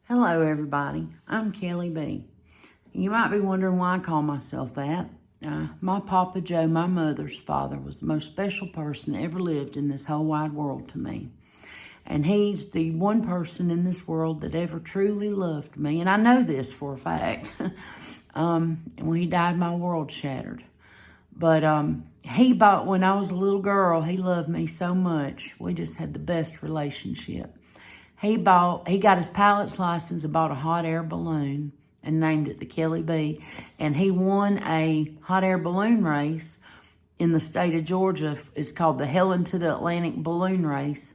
Hello, everybody. I'm Kelly B. You might be wondering why I call myself that. My Papa Joe, my mother's father, was the most special person that ever lived in this whole wide world to me. And he's the one person in this world that ever truly loved me. And I know this for a fact. And when he died, my world shattered. But when I was a little girl, he loved me so much. We just had the best relationship. He got his pilot's license and bought a hot air balloon and named it the Kelly B. And he won a hot air balloon race in the state of Georgia. It's called the Helen to the Atlantic Balloon Race.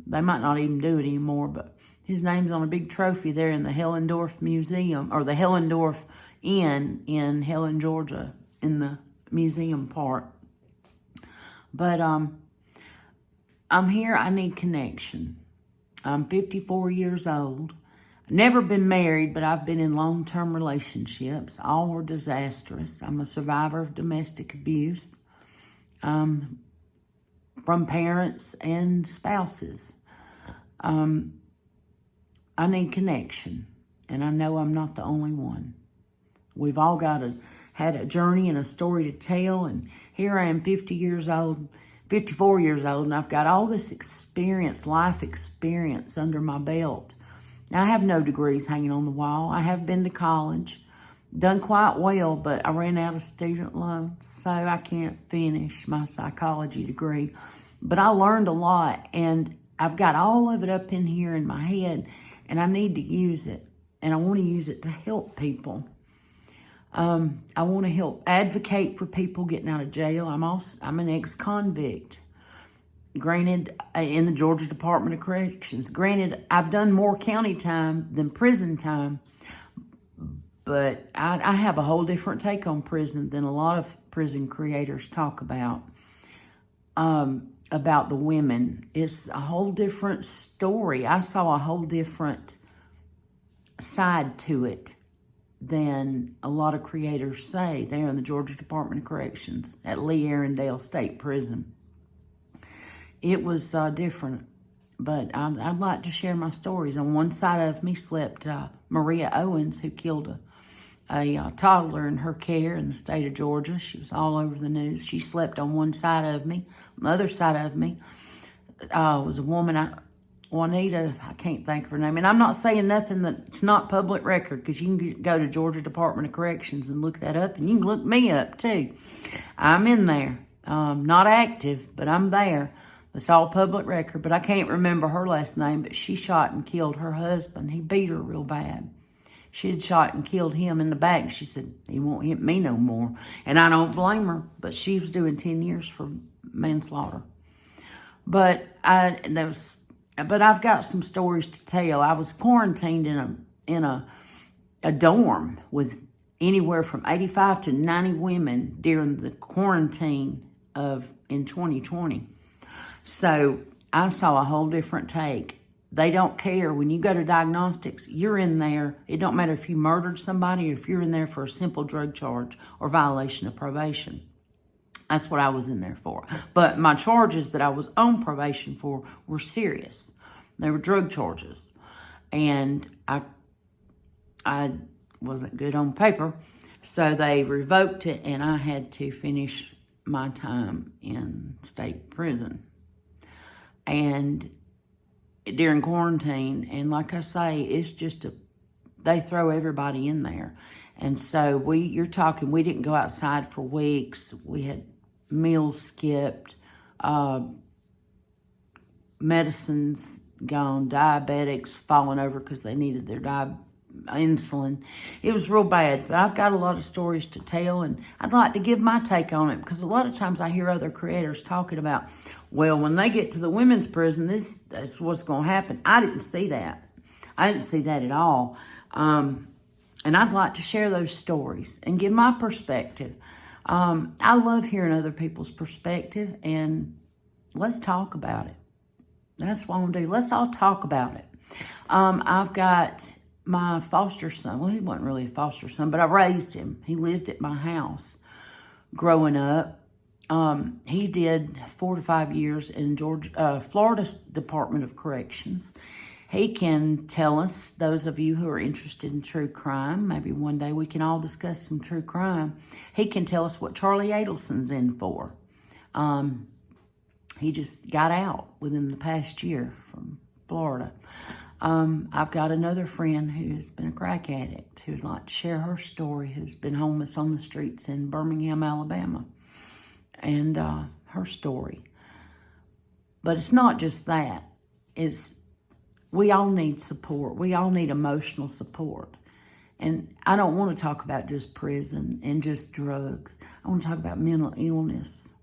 They might not even do it anymore, but his name's on a big trophy there in the Hellendorf Museum, or the Hellendorf Inn in Helen, Georgia, in the museum part. But I'm here. I need connection. I'm 54 years old. Never been married, but I've been in long-term relationships. All were disastrous. I'm a survivor of domestic abuse from parents and spouses. I need connection, and I know I'm not the only one. We've all had a journey and a story to tell, and here I am 54 years old, and I've got all this experience, life experience under my belt. Now, I have no degrees hanging on the wall. I have been to college, done quite well, but I ran out of student loans, so I can't finish my psychology degree. But I learned a lot, and I've got all of it up in here in my head, and I need to use it, and I want to use it to help people. I want to help advocate for people getting out of jail. I'm an ex-convict, granted, in the Georgia Department of Corrections. Granted, I've done more county time than prison time, but I have a whole different take on prison than a lot of prison creators talk about the women. It's a whole different story. I saw a whole different side to it than a lot of creators say there in the Georgia Department of Corrections at Lee Arundel State Prison. It was different, but I'd like to share my stories. On one side of me slept Maria Owens, who killed a toddler in her care in the state of Georgia. She was all over the news. She slept on one side of me. On the other side of me was a woman, Juanita, I can't think of her name. And I'm not saying nothing that's not public record, because you can go to Georgia Department of Corrections and look that up, and you can look me up too. I'm in there. Not active, but I'm there. It's all public record, but I can't remember her last name, but she shot and killed her husband. He beat her real bad. She had shot and killed him in the back. She said, he won't hit me no more. And I don't blame her, but she was doing 10 years for manslaughter. But I've got some stories to tell. I was quarantined in a dorm with anywhere from 85 to 90 women during the quarantine in 2020. So I saw a whole different take. They don't care. When you go to diagnostics, you're in there. It don't matter if you murdered somebody or if you're in there for a simple drug charge or violation of probation. That's what I was in there for. But my charges that I was on probation for were serious. They were drug charges. And I wasn't good on paper. So they revoked it, and I had to finish my time in state prison. And during quarantine, and like I say, it's just they throw everybody in there. And so you're talking, we didn't go outside for weeks. We had meals skipped, medicines gone, diabetics falling over because they needed their insulin. It was real bad, but I've got a lot of stories to tell, and I'd like to give my take on it, because a lot of times I hear other creators talking about, well, when they get to the women's prison, that's what's going to happen. I didn't see that. I didn't see that at all. And I'd like to share those stories and give my perspective. I love hearing other people's perspective, and let's talk about it. That's what I'm going to do. Let's all talk about it. I've got my foster son. Well, he wasn't really a foster son, but I raised him. He lived at my house growing up. He did 4 to 5 years in Florida Department of Corrections. He can tell us, those of you who are interested in true crime, maybe one day we can all discuss some true crime. He can tell us what Charlie Adelson's in for. He just got out within the past year from Florida. I've got another friend who's been a crack addict who'd like to share her story, who's been homeless on the streets in Birmingham, Alabama, and her story. But it's not just that. We all need support. We all need emotional support. And I don't want to talk about just prison and just drugs. I want to talk about mental illness.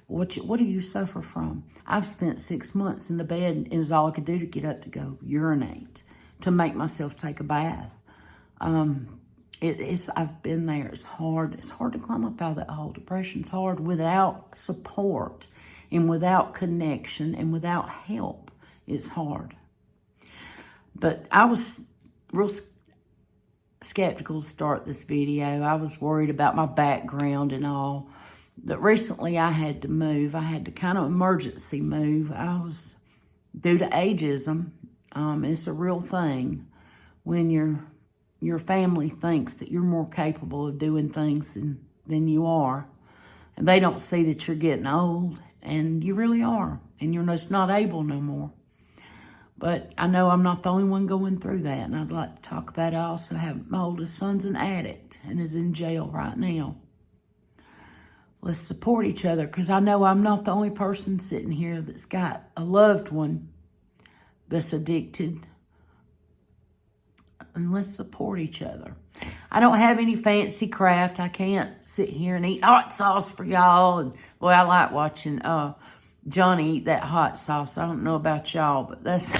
What do you suffer from? I've spent 6 months in the bed, and it was all I could do to get up to go urinate, to make myself take a bath. I've been there. It's hard. It's hard to climb up out of that hole. Depression's hard without support and without connection and without help. It's hard. But I was real skeptical to start this video. I was worried about my background and all. But recently I had to move. I had to kind of emergency move. Due to ageism. It's a real thing when your family thinks that you're more capable of doing things than you are. And they don't see that you're getting old, and you really are. And you're just not able no more. But I know I'm not the only one going through that, and I'd like to talk about it. I also have my oldest son's an addict and is in jail right now. Let's support each other, because I know I'm not the only person sitting here that's got a loved one that's addicted. And let's support each other. I don't have any fancy craft. I can't sit here and eat hot sauce for y'all. And boy, I like watching Johnny eat that hot sauce. I don't know about y'all, but that's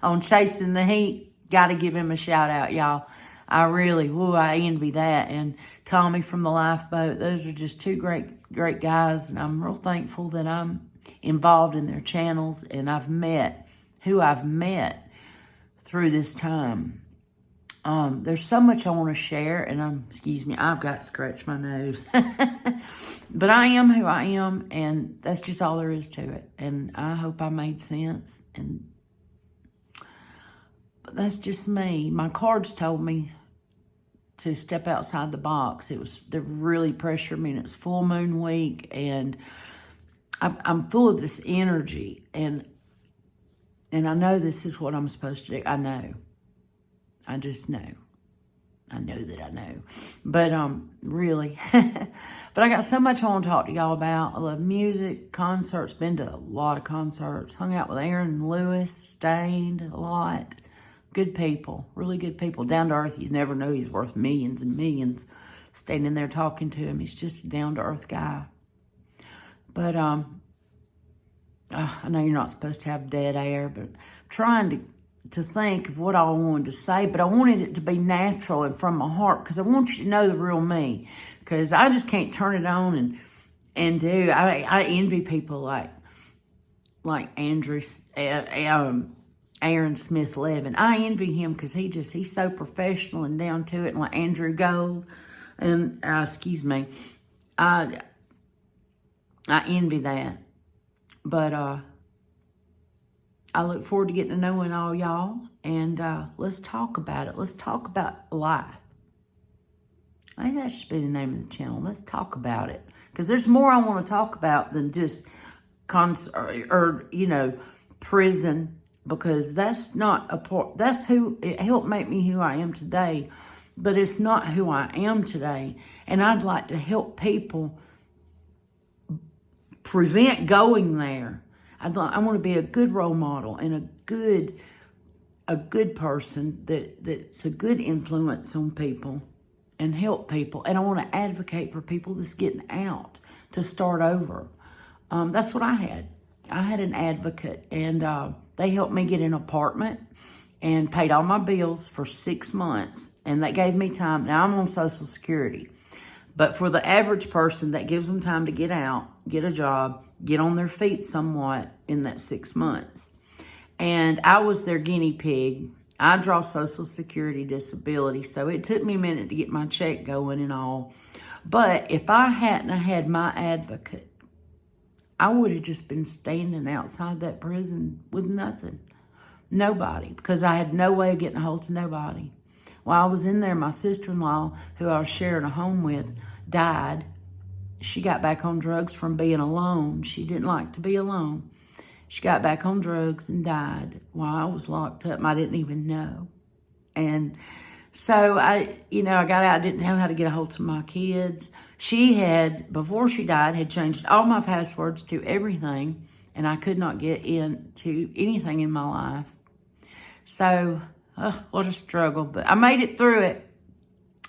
on Chasing the Heat. Got to give him a shout out, y'all. I envy that. And Tommy from the Lifeboat, those are just two great guys. And I'm real thankful that I'm involved in their channels. And I've met who I've met through this time. There's so much I want to share. And I've got to scratch my nose. But I am who I am. And that's just all there is to it. And I hope I made sense. But that's just me. My cards told me to step outside the box. They really pressured me, and it's full moon week, and I'm full of this energy, and I know this is what I'm supposed to do. I know. I just know. I know that I know. But really, but I got so much I want to talk to y'all about. I love music, concerts, been to a lot of concerts, hung out with Aaron Lewis, Stained a lot. Good people, really good people. Down to earth. You never know he's worth millions and millions. Standing there talking to him. He's just a down to earth guy. But I know you're not supposed to have dead air, but I'm trying to think of what I wanted to say, but I wanted it to be natural and from my heart, because I want you to know the real me. Because I just can't turn it on and do. I envy people like Andrew, Aaron Smith Levin. I envy him because he's so professional and down to it, and like Andrew Gold. And I envy that. But I look forward to getting to knowing all y'all, and let's talk about it. Let's talk about life. I think that should be the name of the channel. Let's talk about it, because there's more I want to talk about than just prison. Because that's not a part, that's who, it helped make me who I am today, but it's not who I am today. And I'd like to help people prevent going there. I want to be a good role model and a good person that's a good influence on people and help people. And I want to advocate for people that's getting out to start over. That's what I had. I had an advocate, and they helped me get an apartment and paid all my bills for 6 months. And that gave me time. Now, I'm on Social Security. But for the average person, that gives them time to get out, get a job, get on their feet somewhat in that 6 months. And I was their guinea pig. I draw Social Security disability, so it took me a minute to get my check going and all. But if I hadn't had my advocate, I would have just been standing outside that prison with nothing. Nobody, because I had no way of getting a hold to nobody. While I was in there, my sister-in-law, who I was sharing a home with, died. She got back on drugs from being alone. She didn't like to be alone. She got back on drugs and died while I was locked up. I didn't even know. And so I got out. I didn't know how to get a hold to my kids. She had, before she died, had changed all my passwords to everything, and I could not get into anything in my life. So, what a struggle. But I made it through it.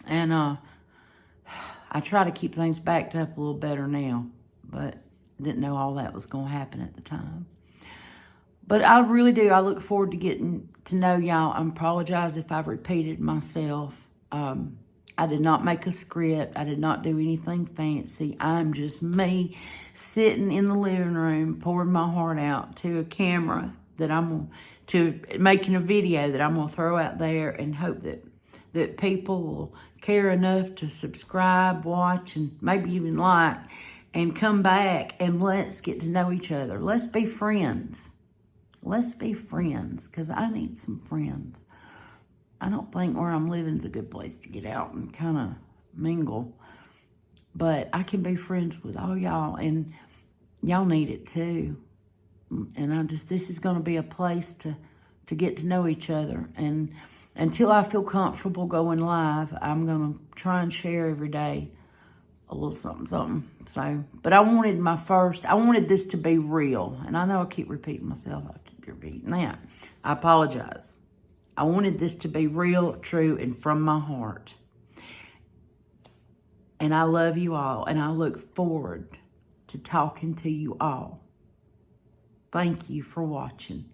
And I try to keep things backed up a little better now. But didn't know all that was going to happen at the time. But I really do. I look forward to getting to know y'all. I apologize if I've repeated myself. I did not make a script. I did not do anything fancy. I'm just me sitting in the living room, pouring my heart out to a camera that making a video that I'm going to throw out there and hope that people will care enough to subscribe, watch, and maybe even like, and come back and let's get to know each other. Let's be friends. Let's be friends, because I need some friends. I don't think where I'm living is a good place to get out and kind of mingle. But I can be friends with all y'all, and y'all need it too. And this is going to be a place to get to know each other. And until I feel comfortable going live, I'm going to try and share every day a little something. So, but I wanted this to be real. And I know I keep repeating myself. I keep repeating that. I apologize. I wanted this to be real, true, and from my heart. And I love you all, and I look forward to talking to you all. Thank you for watching.